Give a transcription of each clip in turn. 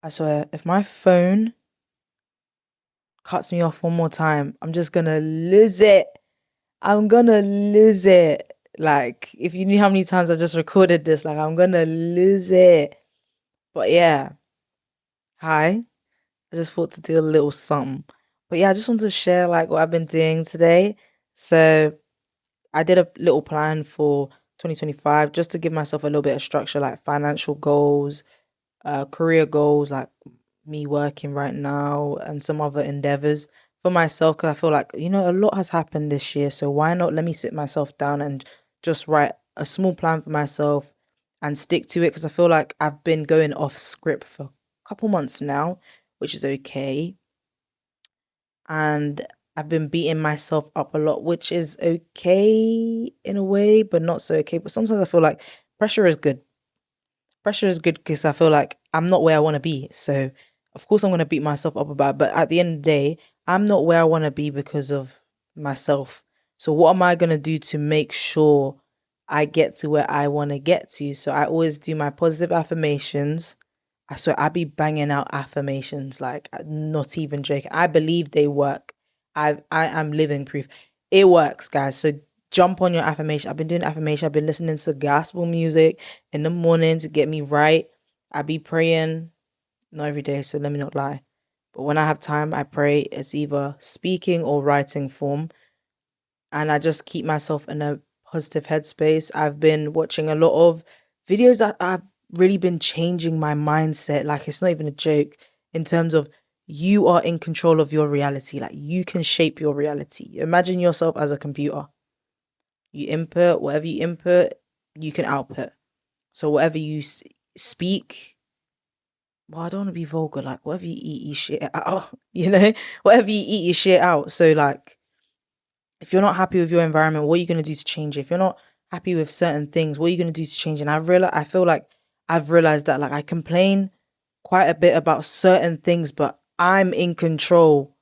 I swear, if my phone cuts me off one more time, I'm just gonna lose it. I'm gonna lose it. Like, if you knew how many times I just recorded this, like, I'm gonna lose it. But yeah, hi. I just thought to do a little something. But yeah, I just wanted to share like what I've been doing today. So I did a little plan for 2025 just to give myself a little bit of structure, like financial goals, career goals, like me working right now and some other endeavors for myself. Because I feel like, a lot has happened this year. So why not let me sit myself down and just write a small plan for myself and stick to it? Because I feel like I've been going off script for a couple months now, which is okay. And I've been beating myself up a lot, which is okay in a way, but not so okay. But sometimes I feel like pressure is good. Pressure is good because I feel like I'm not where I want to be. So, of course, I'm going to beat myself up about it. But at the end of the day, I'm not where I want to be because of myself. So, what am I going to do to make sure I get to where I want to get to? So, I always do my positive affirmations. I swear, I be banging out affirmations, like not even joking. I believe they work. I am living proof. It works, guys. So jump on your affirmation. I've been doing affirmation. I've been listening to gospel music in the morning to get me right. I be praying, not every day, so let me not lie. But when I have time, I pray. It's either speaking or writing form. And I just keep myself in a positive headspace. I've been watching a lot of videos that have really been changing my mindset. Like, it's not even a joke in terms of you are in control of your reality. Like, you can shape your reality. Imagine yourself as a computer. You input, whatever you input, you can output. So whatever you speak, well, I don't want to be vulgar. Like, whatever you eat, you shit out. Whatever you eat, you shit out. So like, if you're not happy with your environment, what are you gonna do to change it? If you're not happy with certain things, what are you gonna do to change it? And I feel like I've realized that like I complain quite a bit about certain things, but I'm in control.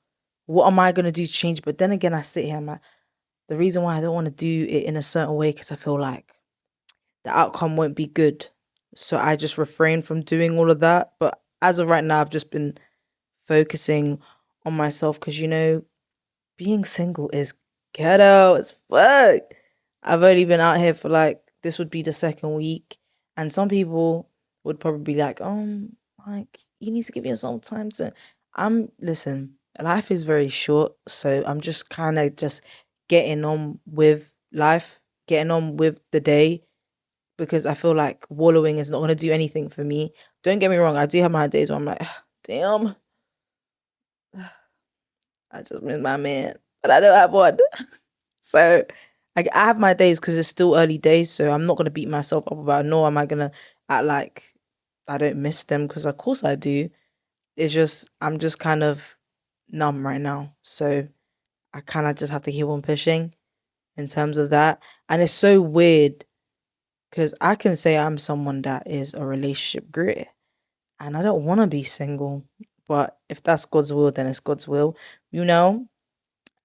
What am I gonna do to change? But then again, I sit here, I'm like, the reason why I don't want to do it in a certain way because I feel like the outcome won't be good. So I just refrain from doing all of that. But as of right now, I've just been focusing on myself because being single is ghetto as fuck. I've only been out here for like this would be the second week, and some people would probably be like, like you need to give yourself time to. Listen, life is very short, so I'm just kind of just getting on with life, getting on with the day because I feel like wallowing is not going to do anything for me. Don't get me wrong, I do have my days where I'm like, damn, I just miss my man, but I don't have one. So I have my days because it's still early days, so I'm not gonna beat myself up about it, nor am I gonna act like I don't miss them because of course I do. It's just I'm just kind of numb right now. So I kind of just have to keep on pushing in terms of that. And it's so weird because I can say I'm someone that is a relationship grit and I don't want to be single. But if that's God's will, then it's God's will, you know?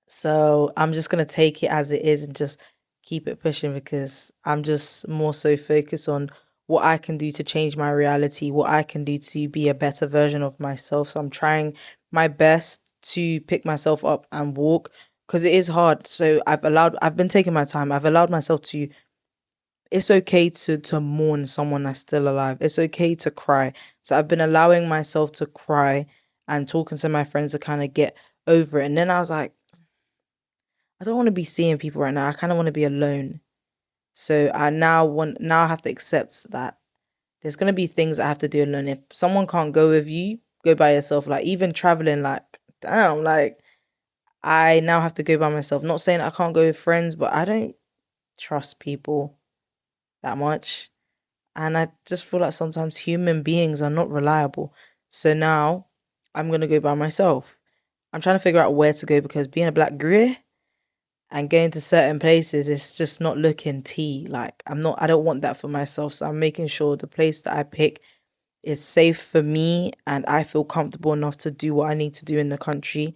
So I'm just gonna take it as it is and just keep it pushing because I'm just more so focused on what I can do to change my reality, what I can do to be a better version of myself. So I'm trying my best to pick myself up and walk because it is hard. So I've been taking my time. I've allowed myself to it's okay to mourn someone that's still alive. It's okay to cry. So I've been allowing myself to cry and talking to my friends to kind of get over it. And then I was like, I don't want to be seeing people right now. I kind of want to be alone. So now I have to accept that there's gonna be things I have to do alone. If someone can't go with you, go by yourself. Like even traveling, like damn, like I now have to go by myself. Not saying I can't go with friends, but I don't trust people that much. And I just feel like sometimes human beings are not reliable. So now I'm gonna go by myself. I'm trying to figure out where to go because being a black girl and going to certain places it's just not looking tea. Like I don't want that for myself. So I'm making sure the place that I pick is safe for me and I feel comfortable enough to do what I need to do in the country.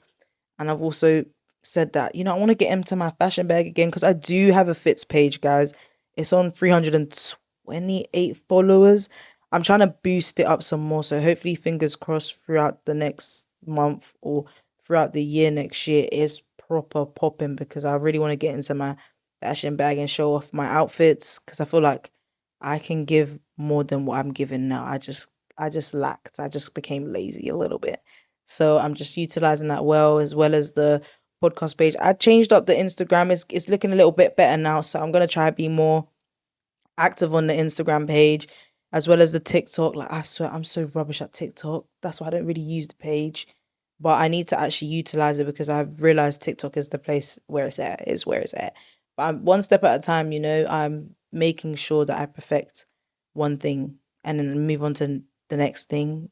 And I've also said that, I want to get into my fashion bag again because I do have a fits page, guys. It's on 328 followers. I'm trying to boost it up some more. So hopefully, fingers crossed, throughout the next month or throughout the year next year is proper popping, because I really want to get into my fashion bag and show off my outfits, because I feel like I can give more than what I'm giving now. I just lacked. I just became lazy a little bit. So I'm just utilizing that well, as well as the podcast page. I changed up the Instagram. It's looking a little bit better now. So I'm gonna try to be more active on the Instagram page, as well as the TikTok. Like, I swear I'm so rubbish at TikTok. That's why I don't really use the page. But I need to actually utilize it, because I've realized TikTok is the place where it's at, is where it's at. But I'm one step at a time, I'm making sure that I perfect one thing and then move on to the next thing.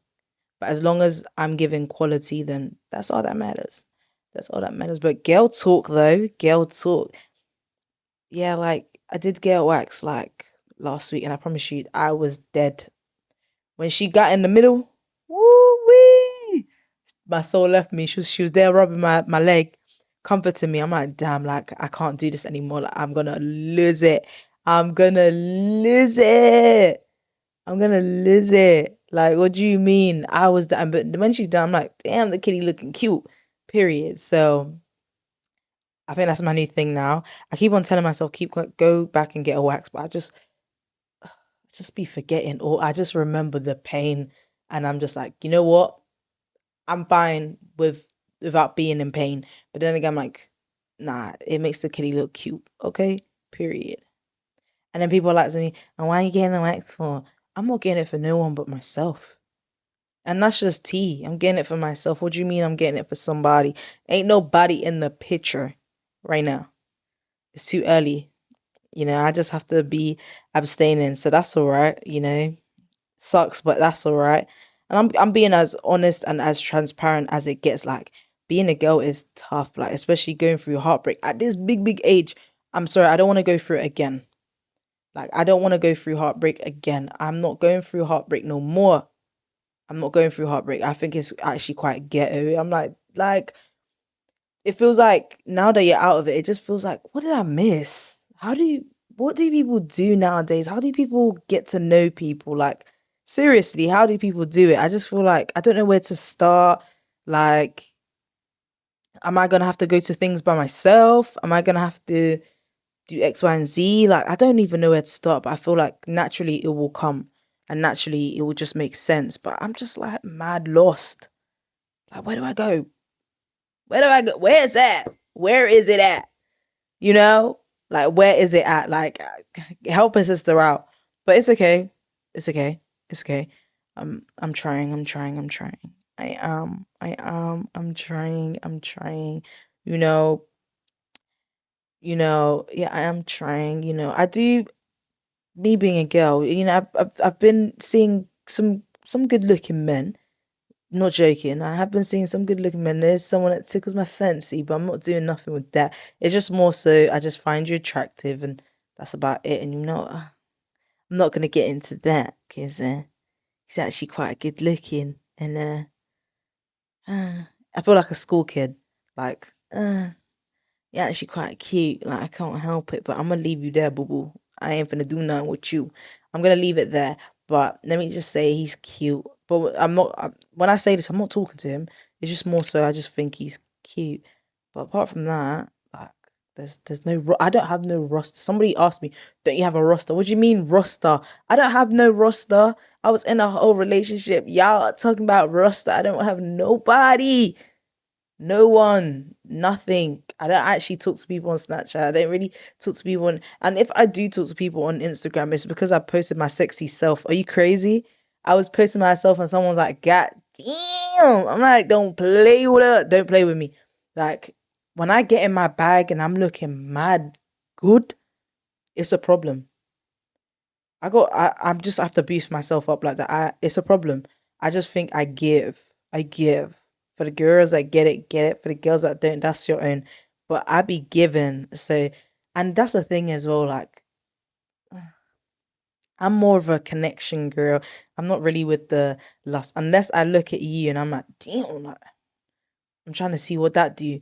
But as long as I'm giving quality, then that's all that matters. That's all that matters. But girl talk though, girl talk. Yeah, like I did get wax like last week, and I promise you, I was dead. When she got in the middle, woo wee, my soul left me. She was there rubbing my leg, comforting me. I'm like, damn, like I can't do this anymore. Like I'm gonna lose it. I'm gonna lose it. I'm gonna lose it. Like, what do you mean? I was done, but when she's done, I'm like, damn, the kitty looking cute. Period. So I think that's my new thing now. I keep on telling myself, go back and get a wax, but I just be forgetting, or I just remember the pain, and I'm just like, you know what? I'm fine without being in pain. But then again, I'm like, nah, it makes the kitty look cute, okay? Period. And then people are like to me, and why are you getting the wax for? I'm not getting it for no one but myself. And that's just tea. I'm getting it for myself. What do you mean I'm getting it for somebody? Ain't nobody in the picture right now. It's too early. I just have to be abstaining. So that's all right. Sucks, but that's all right. And I'm being as honest and as transparent as it gets. Like, being a girl is tough, like especially going through heartbreak at this big age. I'm sorry, I don't want to go through it again. Like, I don't want to go through heartbreak again. I'm not going through heartbreak no more. I'm not going through heartbreak. I think it's actually quite ghetto. I'm like it feels like now that you're out of it, it just feels like, what did I miss? What do people do nowadays? How do people get to know people? Like, seriously, how do people do it? I just feel like I don't know where to start. Like, am I gonna have to go to things by myself? Am I gonna have to do X, Y, and Z? Like, I don't even know where to start, but I feel like naturally it will come, and naturally it will just make sense. But I'm just like mad lost. Like, where do I go? Where do I go? Where is that? Where is it at? You know, like, where is it at? Like, help a sister out. But it's okay. It's okay. It's okay. I'm trying. I'm trying. I'm trying. I am. I am. I'm trying. I'm trying. You know. Yeah, I am trying. I do. Me being a girl, I've been seeing some good looking men. Not joking. I have been seeing some good looking men. There's someone that tickles my fancy, but I'm not doing nothing with that. It's just more so I just find you attractive, and that's about it. And I'm not gonna get into that, because he's actually quite good looking, and I feel like a school kid. Like, you're actually quite cute. Like, I can't help it, but I'm gonna leave you there, boo boo. I ain't gonna do nothing with you. I'm gonna leave it there. But let me just say he's cute. But when I say this, I'm not talking to him. It's just more so I just think he's cute. But apart from that, like, there's no I don't have no roster. Somebody asked me, "Don't you have a roster?" What do you mean roster? I don't have no roster. I was in a whole relationship. Y'all are talking about roster. I don't have nobody. No one, nothing. I don't actually talk to people on Snapchat. I don't really talk to people and if I do talk to people on Instagram, it's because I posted my sexy self. Are you crazy? I was posting myself and someone's like, God damn. I'm like, don't play with it. Don't play with me. Like, when I get in my bag and I'm looking mad good, it's a problem. I'm just have to boost myself up like that. It's a problem. I just think I give. For the girls that get it, get it. For the girls that don't, that's your own. But I be giving. So, and that's the thing as well. Like, I'm more of a connection girl. I'm not really with the lust. Unless I look at you and I'm like, damn, like, I'm trying to see what that do.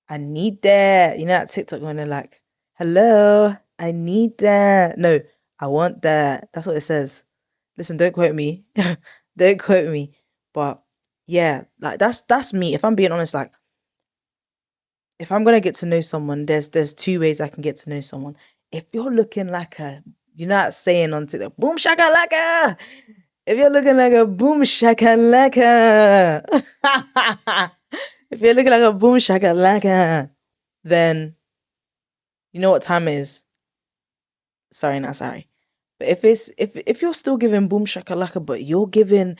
I need that. That TikTok when they're like, hello, I need that. No, I want that. That's what it says. Listen, don't quote me. Don't quote me. But yeah, like that's me. If I'm being honest, like if I'm gonna get to know someone, there's two ways I can get to know someone. If you're looking like a, you're not saying on TikTok, boom shakalaka. If you're looking like a boom shakalaka, if you're looking like a boom shakalaka, then you know what time it is. Sorry, not sorry. But if you're still giving boom shakalaka, but you're giving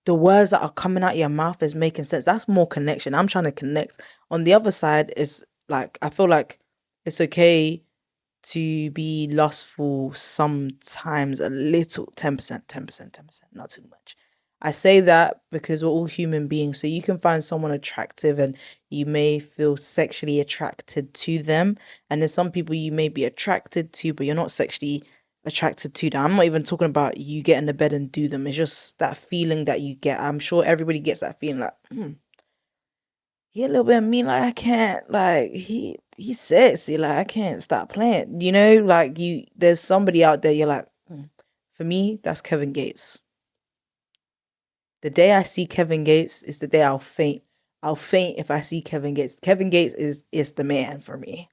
the words that are coming out your mouth is making sense. That's more connection. I'm trying to connect. On the other side, is like I feel like it's okay to be lustful sometimes a little, 10%, 10%, 10%, not too much. I say that because we're all human beings. So you can find someone attractive and you may feel sexually attracted to them. And there's some people you may be attracted to, but you're not sexually attracted to them. I'm not even talking about you get in the bed and do them. It's just that feeling that you get. I'm sure everybody gets that feeling like, he a little bit mean, like I can't, like he's sexy, like I can't stop playing. You know, like there's somebody out there you're like, for me, that's Kevin Gates. The day I see Kevin Gates is the day I'll faint. I'll faint if I see Kevin Gates. Kevin Gates is the man for me.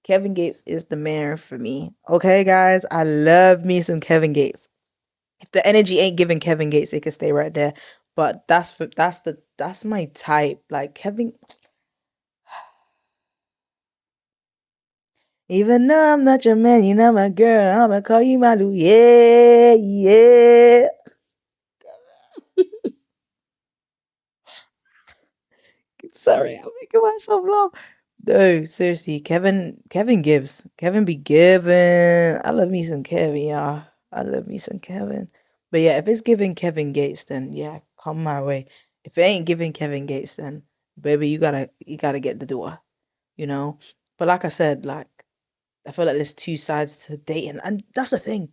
Kevin Gates is the man for me. Okay, guys, I love me some Kevin Gates. If the energy ain't giving Kevin Gates, it could stay right there. But that's my type. Like Kevin, even though I'm not your man, you're not my girl. I'ma call you my Lou. Yeah, yeah. Sorry, I'm making myself laugh. No, seriously, Kevin gives. Kevin be giving. I love me some Kevin, y'all. I love me some Kevin. But yeah, if it's giving Kevin Gates, then yeah, come my way. If it ain't giving Kevin Gates, then baby, you gotta get the door, you know? But like I said, like I feel like there's two sides to dating, and that's the thing.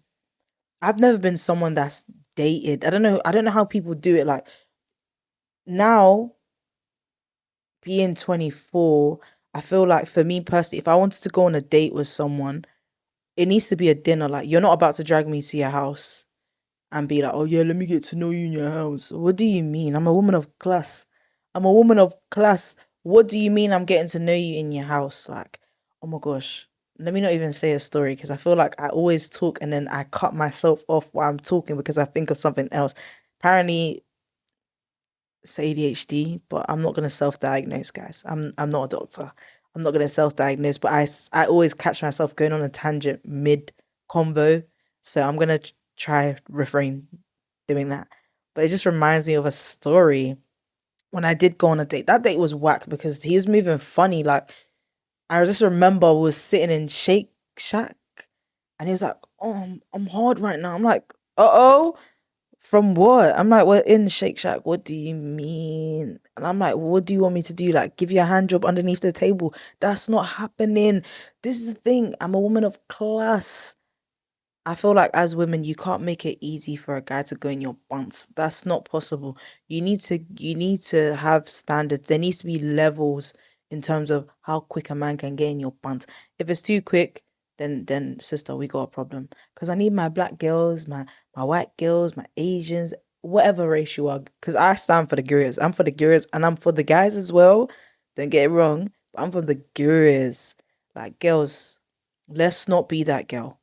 I've never been someone that's dated. I don't know how people do it. Like now, being 24, I feel like for me personally, if I wanted to go on a date with someone, it needs to be a dinner. Like you're not about to drag me to your house and be like, oh yeah, let me get to know you in your house. What do you mean? I'm a woman of class. I'm a woman of class. What do you mean I'm getting to know you in your house? Like, oh my gosh. Let me not even say a story because I feel like I always talk and then I cut myself off while I'm talking because I think of something else. Apparently, it's ADHD, but I'm not gonna self-diagnose, guys. I'm not a doctor. I'm not gonna self-diagnose, but I always catch myself going on a tangent mid convo, so I'm gonna try refrain doing that. But it just reminds me of a story when I did go on a date. That date was whack because he was moving funny. Like I just remember we was sitting in Shake Shack, and he was like, "Oh, I'm hard right now." I'm like, "Uh oh." From what? I'm like, we're in Shake Shack. What do you mean? And I'm like, what do you want me to do? Like, give you a hand job underneath the table? That's not happening. This is the thing. I'm a woman of class. I feel like as women, you can't make it easy for a guy to go in your bunts. That's not possible. You need to have standards. There needs to be levels in terms of how quick a man can get in your bunt. If it's too quick, then sister, we got a problem. Because I need my black girls, my white girls, my Asians, whatever race you are. Because I stand for the girls. I'm for the girls and I'm for the guys as well. Don't get it wrong, but I'm from the girls. Like girls, let's not be that girl.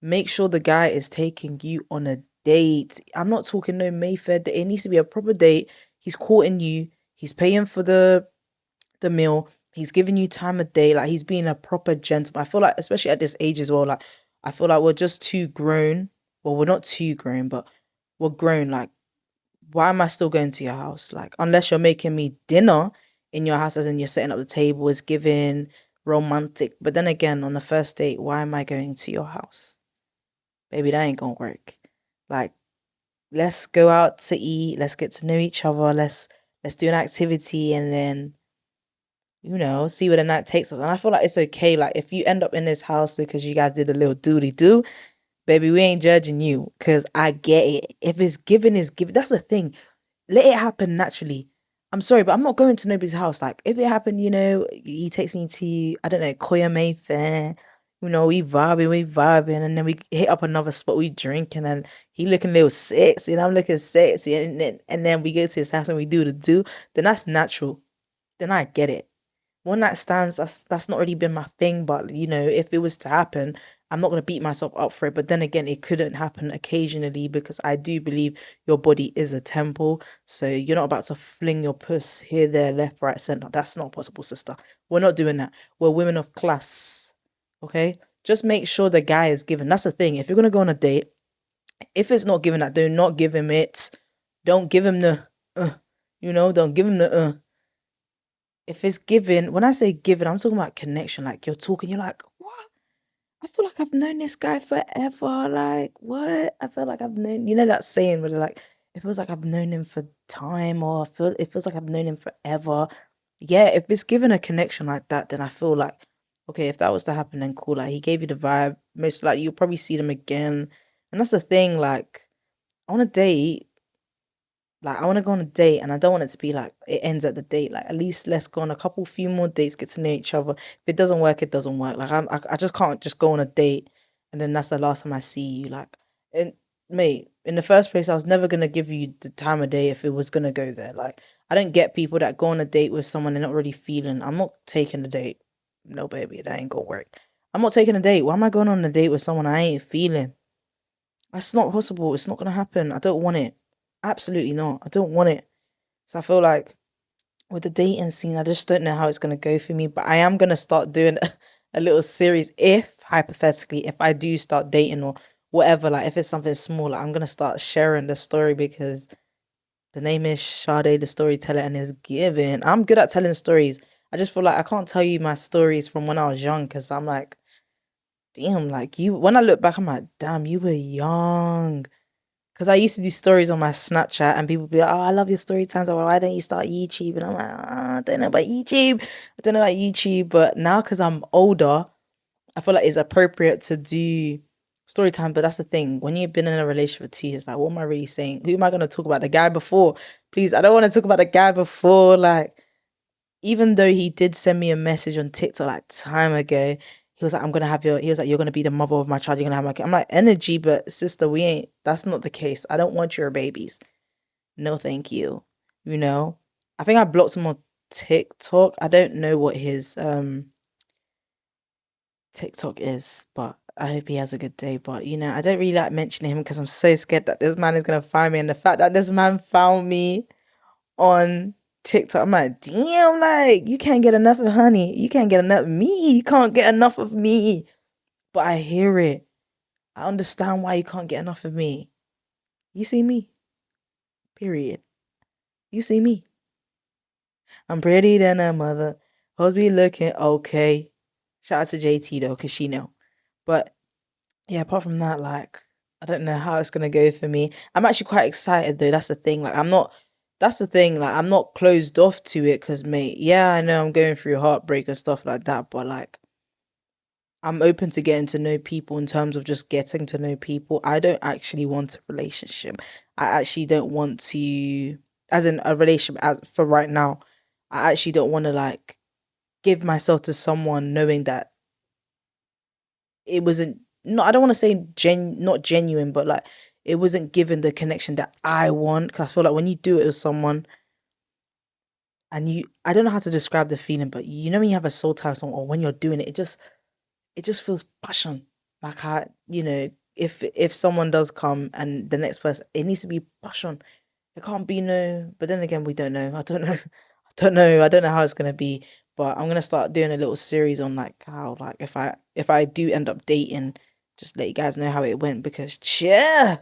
Make sure the guy is taking you on a date. I'm not talking no Mayfair date. It needs to be a proper date. He's courting you. He's paying for the meal. He's giving you time of day. Like he's being a proper gentleman. I feel like, especially at this age as well, like I feel like we're just too grown. Well, we're not too grown, but we're grown. Like, why am I still going to your house? Like, unless you're making me dinner in your house, as in you're setting up the table, is giving romantic. But then again, on the first date, why am I going to your house? Baby, that ain't gonna work. Like, let's go out to eat, let's get to know each other, let's do an activity and then, see where the night takes us. And I feel like it's okay. Like if you end up in this house because you guys did a little doody do, baby, we ain't judging you because I get it. If it's given, is given. That's the thing. Let it happen naturally. I'm sorry, but I'm not going to nobody's house. Like if it happened, he takes me to, I don't know, Koya Mayfair, we vibing, and then we hit up another spot, we drinking, and he looking a little sexy, and I'm looking sexy, and then we go to his house and we do the do, then that's natural. Then I get it. One night stands, that's not really been my thing, but if it was to happen, I'm not gonna beat myself up for it. But then again, it couldn't happen occasionally because I do believe your body is a temple. So you're not about to fling your puss here, there, left, right, center. That's not possible, sister. We're not doing that. We're women of class. Okay? Just make sure the guy is given. That's the thing. If you're gonna go on a date, if it's not given that, do not give him it. Don't give him the don't give him the if it's given, when I say given, I'm talking about connection. Like you're talking, you're like, what? I feel like I've known this guy forever. Like, what? I feel like I've known, that saying where they're like, it feels like I've known him for time, or it feels like I've known him forever. Yeah, if it's given a connection like that, then I feel like, okay, if that was to happen, then cool. Like he gave you the vibe. Most likely you'll probably see them again. And that's the thing, like, on a date, like I want to go on a date and I don't want it to be like it ends at the date. Like at least let's go on a couple few more dates, get to know each other. If it doesn't work, it doesn't work. Like I just can't just go on a date and then that's the last time I see you. Like and mate, in the first place, I was never gonna give you the time of day if it was gonna go there. Like I don't get people that go on a date with someone they're not really feeling. I'm not taking the date. No baby, that ain't gonna work. I'm not taking a date. Why am I going on a date with someone I ain't feeling? That's not possible. It's not gonna happen. I don't want it. Absolutely not. I don't want it. So I feel like with the dating scene, I just don't know how it's gonna go for me. But I am gonna start doing a little series if hypothetically, if I do start dating or whatever, like if it's something small, like, I'm gonna start sharing the story because the name is Sade the storyteller and is giving. I'm good at telling stories. I just feel like I can't tell you my stories from when I was young because I'm like, damn, like you when I look back, I'm like, damn, you were young. Because I used to do stories on my Snapchat and people be like, oh, I love your story times. I'm like, why don't you start YouTube? And I'm like, I don't know about YouTube. I don't know about YouTube. But now, because I'm older, I feel like it's appropriate to do story time. But that's the thing. When you've been in a relationship for 2 years, like, what am I really saying? Who am I going to talk about? The guy before? Please, I don't want to talk about the guy before. Like, even though he did send me a message on TikTok like time ago, he was like, he was like, you're gonna be the mother of my child, you're gonna have my kid. I'm like, energy, but sister, that's not the case. I don't want your babies. No, thank you. You know? I think I blocked him on TikTok. I don't know what his TikTok is, but I hope he has a good day. But I don't really like mentioning him because I'm so scared that this man is gonna find me. And the fact that this man found me on TikTok. I'm like, damn, like you can't get enough of honey. You can't get enough of me. You can't get enough of me. But I hear it. I understand why you can't get enough of me. You see me. Period. You see me. I'm pretty than a mother. Hoes be looking okay. Shout out to JT though, cause she know. But yeah, apart from that, like I don't know how it's gonna go for me. I'm actually quite excited though. That's the thing. Like I'm not. That's the thing. Like I'm not closed off to it. Cause mate, yeah, I know I'm going through heartbreak and stuff like that. But like I'm open to getting to know people in terms of just getting to know people. I don't actually want a relationship. I actually don't want to, as in a relationship. As for right now, I actually don't want to like give myself to someone knowing that it wasn't not I don't want to say not genuine, but like it wasn't given the connection that I want. Because I feel like when you do it with someone and I don't know how to describe the feeling, but when you have a soul tie with someone or when you're doing it, it just feels passion. Like if someone does come and the next person, it needs to be passion. It can't be no. But then again, we don't know. I don't know. I don't know. I don't know how it's gonna be. But I'm gonna start doing a little series on like how like if I do end up dating, just let you guys know how it went because yeah,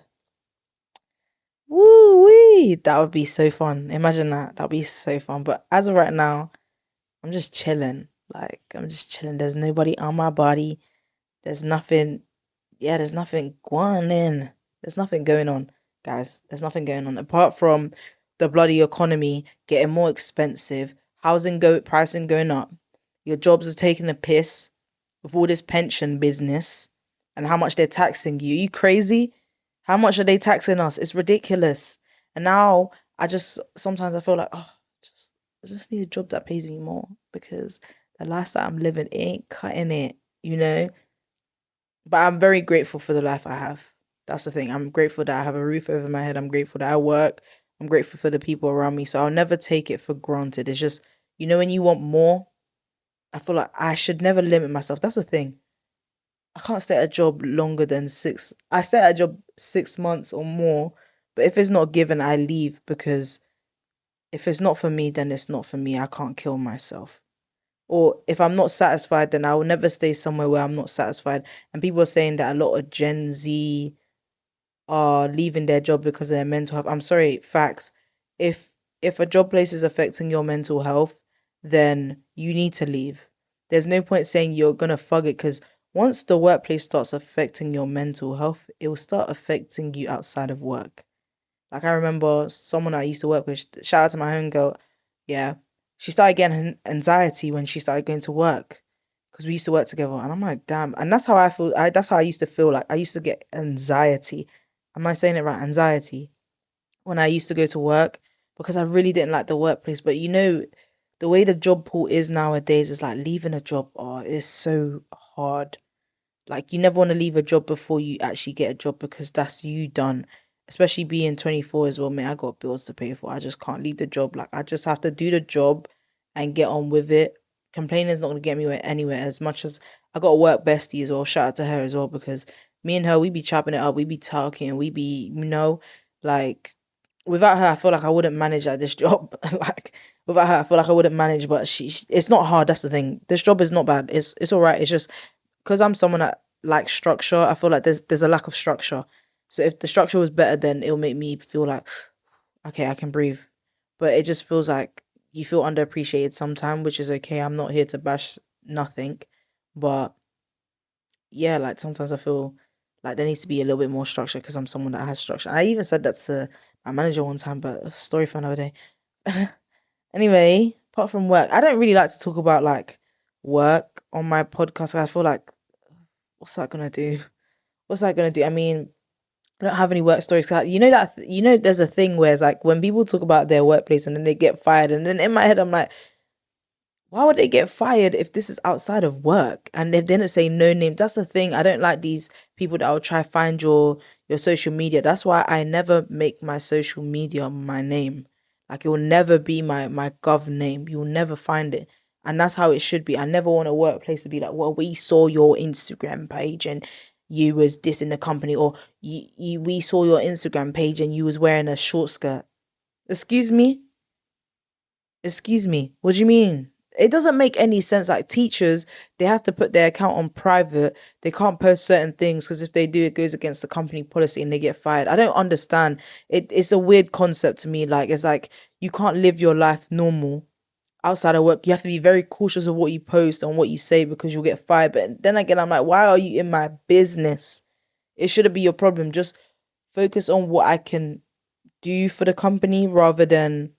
woo wee, that would be so fun. Imagine that. That'd be so fun. But as of right now, I'm just chilling. Like I'm just chilling. There's nobody on my body. There's nothing. Yeah, there's nothing going in. There's nothing going on, guys. There's nothing going on apart from the bloody economy getting more expensive, pricing going up. Your jobs are taking the piss with all this pension business and how much they're taxing you. You crazy? How much are they taxing us? It's ridiculous. And now sometimes I feel like just I just need a job that pays me more because the lifestyle I'm living ain't cutting it, you know? But I'm very grateful for the life I have. That's the thing. I'm grateful that I have a roof over my head. I'm grateful that I work. I'm grateful for the people around me. So I'll never take it for granted. It's just, when you want more, I feel like I should never limit myself. That's the thing. I can't stay at a job longer than six. I stay at a job 6 months or more. But if it's not given, I leave because if it's not for me, then it's not for me. I can't kill myself. Or if I'm not satisfied, then I will never stay somewhere where I'm not satisfied. And people are saying that a lot of Gen Z are leaving their job because of their mental health. I'm sorry, facts. If if a job place is affecting your mental health, then you need to leave. There's no point saying you're gonna fug it because once the workplace starts affecting your mental health, it will start affecting you outside of work. Like I remember someone I used to work with, shout out to my homegirl, yeah, she started getting anxiety when she started going to work because we used to work together, and I'm like, damn, and that's how I feel. That's how I used to feel. Like I used to get anxiety. Am I saying it right? Anxiety when I used to go to work because I really didn't like the workplace. But the way the job pool is nowadays is like leaving a job. Oh, it's so hard. Like you never want to leave a job before you actually get a job because that's you done. Especially being 24 as well, man. I got bills to pay for. I just can't leave the job. Like I just have to do the job and get on with it. Complaining is not gonna get me anywhere. As much as I got a work bestie as well. Shout out to her as well because me and her we be chopping it up. We be talking. We be like without her I feel like I wouldn't manage at this job. Like without her I feel like I wouldn't manage. But it's not hard. That's the thing. This job is not bad. It's all right. It's just because I'm someone that likes structure, I feel like there's a lack of structure. So if the structure was better, then it'll make me feel like, okay, I can breathe. But it just feels like you feel underappreciated sometimes, which is okay. I'm not here to bash nothing, but yeah, like sometimes I feel like there needs to be a little bit more structure because I'm someone that has structure. I even said that to my manager one time, but story for another day. Anyway, apart from work, I don't really like to talk about like work on my podcast. I feel like what's that gonna do? What's that gonna do? I mean, I don't have any work stories. 'Cause there's a thing where it's like when people talk about their workplace and then they get fired, and then in my head I'm like, why would they get fired if this is outside of work? And they didn't say no name. That's the thing. I don't like these people that will try find your social media. That's why I never make my social media my name. Like it will never be my gov name. You'll never find it. And that's how it should be. I never want a workplace to be like, well, we saw your Instagram page and you was this in the company, or we saw your Instagram page and you was wearing a short skirt. Excuse me? Excuse me, what do you mean? It doesn't make any sense. Like teachers, they have to put their account on private. They can't post certain things because if they do, it goes against the company policy and they get fired. I don't understand. It's a weird concept to me. Like it's like you can't live your life normal outside of work. You have to be very cautious of what you post and what you say because you'll get fired. But then again, I'm like, why are you in my business? It shouldn't be your problem. Just focus on what I can do for the company rather than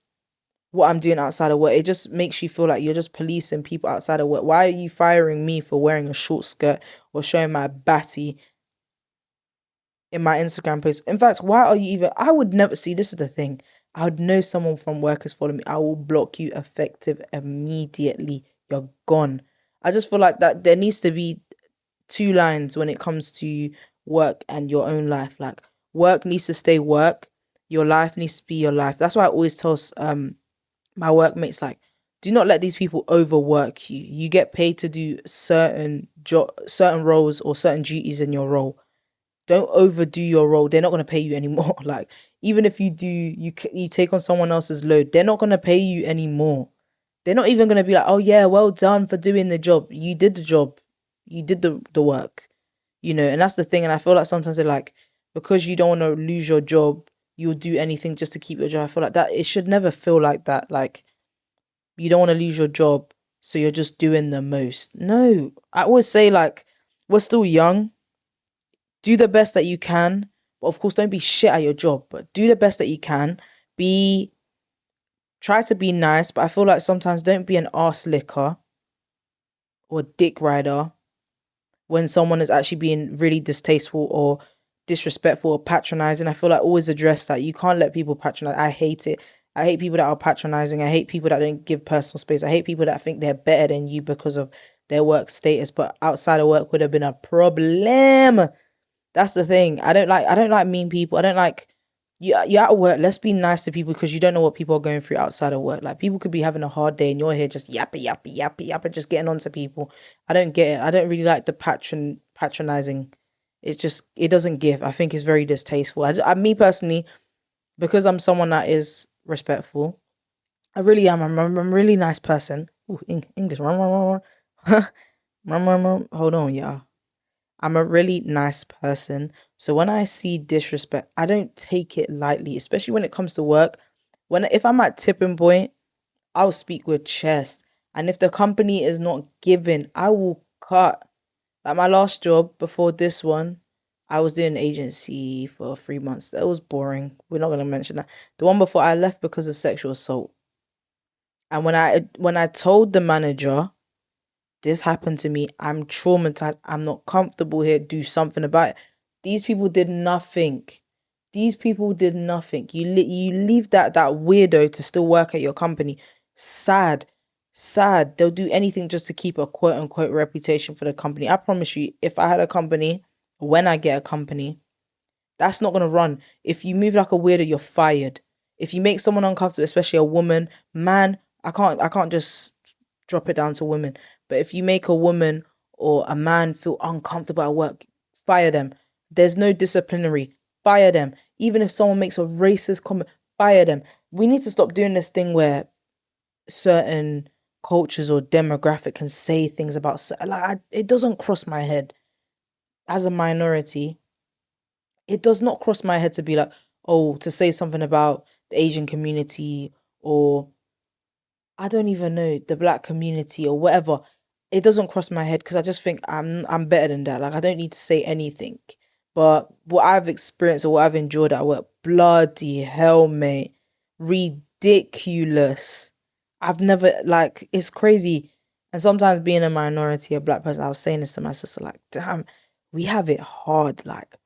what I'm doing outside of work. It just makes you feel like you're just policing people outside of work. Why are you firing me for wearing a short skirt or showing my batty in my Instagram post? In fact, why are you even? I would never see. This is the thing. I would know someone from work is following me. I will block you effective immediately. You're gone. I just feel like that there needs to be two lines when it comes to work and your own life. Like work needs to stay work. Your life needs to be your life. That's why I always tell my workmates like do not let these people overwork you. You get paid to do certain roles or certain duties in your role. Don't overdo your role. They're not going to pay you anymore. Like even if you do you take on someone else's load, they're not going to pay you anymore. They're not even going to be like, "Oh yeah, well done for doing the job. You did the job. You did the work." And that's the thing, and I feel like sometimes they're like because you don't want to lose your job, you'll do anything just to keep your job. I feel like that it should never feel like that. Like you don't want to lose your job, so you're just doing the most. No, I always say like we're still young. Do the best that you can, but of course don't be shit at your job. But do the best that you can. Be Try to be nice, but I feel like sometimes don't be an arse licker or dick rider when someone is actually being really distasteful or disrespectful or patronizing. I feel like always address that. You can't let people patronize. I hate it. I hate people that are patronizing. I hate people that don't give personal space. I hate people that think they're better than you because of their work status, but outside of work would have been a problem. That's the thing. I don't like mean people. I don't like you're at work. Let's be nice to people because you don't know what people are going through outside of work. Like people could be having a hard day and you're here just yappa yappa yappa yappa just getting on to people. I don't get it. I don't really like the patronizing. It's just it doesn't give. I think it's very distasteful. Me personally, because I'm someone that is respectful. I really am. I'm a really nice person. Ooh, English. Hold on, yeah. I'm a really nice person. So when I see disrespect, I don't take it lightly, especially when it comes to work. When if I'm at tipping point, I'll speak with chest. And if the company is not giving, I will cut. Like my last job before this one, I was doing agency for 3 months. That was boring. We're not gonna mention that. The one before I left because of sexual assault. And when I told the manager this happened to me. I'm traumatized. I'm not comfortable here. Do something about it. These people did nothing. These people did nothing. You leave that weirdo to still work at your company. Sad, sad. They'll do anything just to keep a quote unquote reputation for the company. I promise you, if I had a company, when I get a company, that's not gonna run. If you move like a weirdo, you're fired. If you make someone uncomfortable, especially a woman, man, I can't just drop it down to women. But if you make a woman or a man feel uncomfortable at work, fire them. There's no disciplinary. Fire them. Even if someone makes a racist comment, fire them. We need to stop doing this thing where certain cultures or demographic can say things about it doesn't cross my head as a minority. It does not cross my head to be like, oh, to say something about the Asian community or I don't even know the black community or whatever. It doesn't cross my head because I just think I'm better than that. Like I don't need to say anything. But what I've experienced or what I've enjoyed at work, bloody hell, mate, ridiculous. I've never like it's crazy. And sometimes being a minority, a black person, I was saying this to my sister, like, damn, we have it hard. Like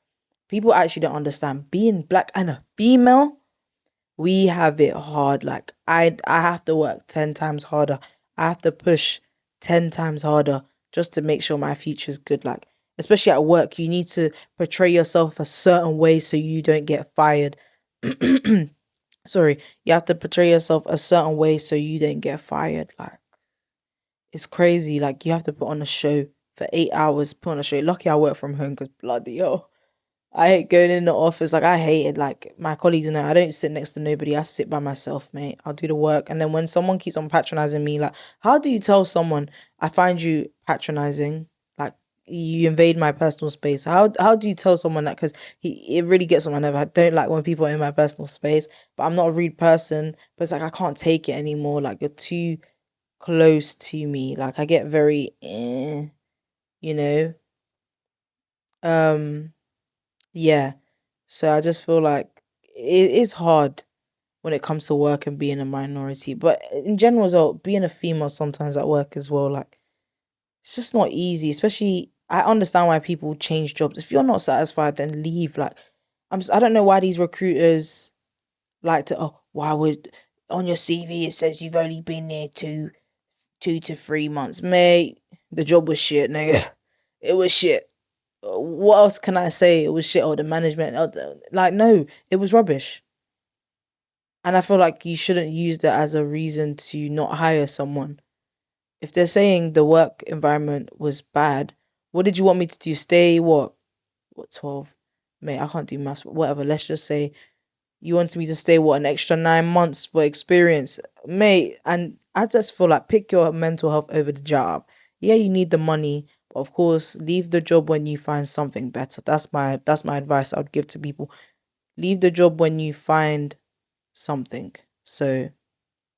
people actually don't understand being black and a female. We have it hard. Like I have to work 10 times harder. I have to push 10 times harder just to make sure my future is good. Like especially at work, you need to portray yourself a certain way so you don't get fired. Sorry, you have to portray yourself a certain way so you don't get fired. Like it's crazy. Like you have to put on a show for 8 hours, put on a show. Lucky I work from home because bloody hell. I hate going in the office. Like I hate it. Like my colleagues know I don't sit next to nobody. I sit by myself, mate. I'll do the work. And then when someone keeps on patronizing me, like, how do you tell someone I find you patronizing? Like you invade my personal space. How do you tell someone that? Because it really gets on my nerve. I don't like when people are in my personal space. But I'm not a rude person. But it's like I can't take it anymore. Like you're too close to me. Like I get very, you know. Um. Yeah. So I just feel like it is hard when it comes to work and being a minority. But in general as well, being a female sometimes at work as well, like it's just not easy. Especially I understand why people change jobs. If you're not satisfied, then leave. Like I don't know why these recruiters like to why would on your CV it says you've only been there 2 to 3 months. Mate, the job was shit, nigga. It was shit. What else can I say? It was shit or the management. Like, no, it was rubbish. And I feel like you shouldn't use that as a reason to not hire someone. If they're saying the work environment was bad, what did you want me to do? Stay what 12? Mate, I can't do maths, but whatever. Let's just say you wanted me to stay what an extra 9 months for experience. Mate, and I just feel like pick your mental health over the job. Yeah, you need the money, but of course, leave the job when you find something better. That's my advice I would give to people. Leave the job when you find something. So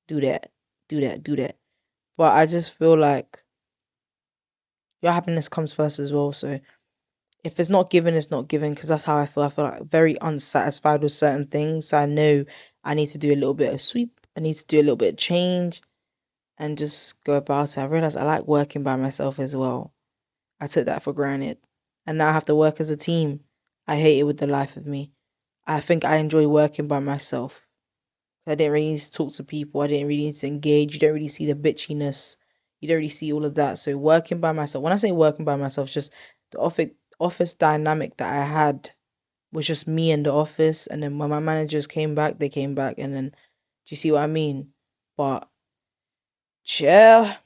do that. Do that. Do that. But I just feel like your happiness comes first as well. So if it's not given, it's not given because that's how I feel. I feel like very unsatisfied with certain things. So I know I need to do a little bit of sweep. I need to do a little bit of change and just go about it. I realized I like working by myself as well. I took that for granted. And now I have to work as a team. I hate it with the life of me. I think I enjoy working by myself. I didn't really need to talk to people. I didn't really need to engage. You don't really see the bitchiness. you don't really see all of that. So working by myself, when I say working by myself, it's just the office dynamic that I had was just me in the office. And then when my managers came back, they came back. And then, do you see what I mean? But yeah,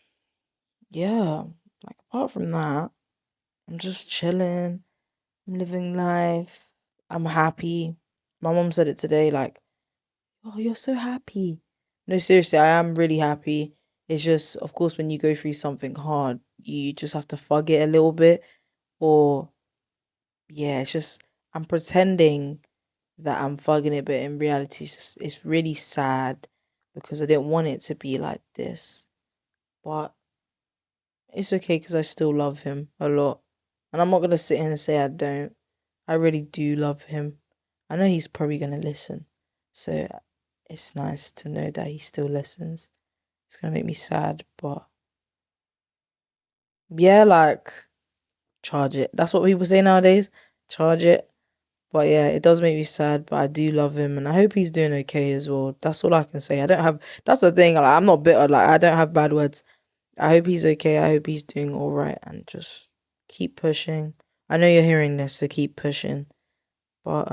yeah. Like apart from that, I'm just chilling. I'm living life. I'm happy. My mom said it today, like, oh, you're so happy. No, seriously, I am really happy. It's just, of course, when you go through something hard, you just have to fug it a little bit. Or, yeah, it's just, I'm pretending that I'm fugging it, but in reality, it's really sad because I didn't want it to be like this. But it's okay because I still love him a lot. And I'm not going to sit here and say I don't. I really do love him. I know he's probably going to listen. So it's nice to know that he still listens. It's going to make me sad, but yeah, like, charge it. That's what people say nowadays. Charge it. But yeah, it does make me sad, but I do love him and I hope he's doing okay as well. That's all I can say. I don't have, that's the thing, like, I'm not bitter, like, I don't have bad words. I hope he's okay. I hope he's doing all right and just keep pushing. I know you're hearing this, so keep pushing. But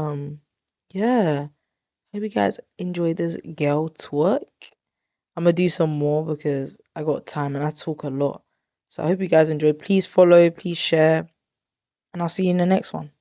yeah. Hope you guys enjoy this girl twerk. I'm gonna do some more because I got time and I talk a lot. So I hope you guys enjoyed. Please follow, please share, and I'll see you in the next one.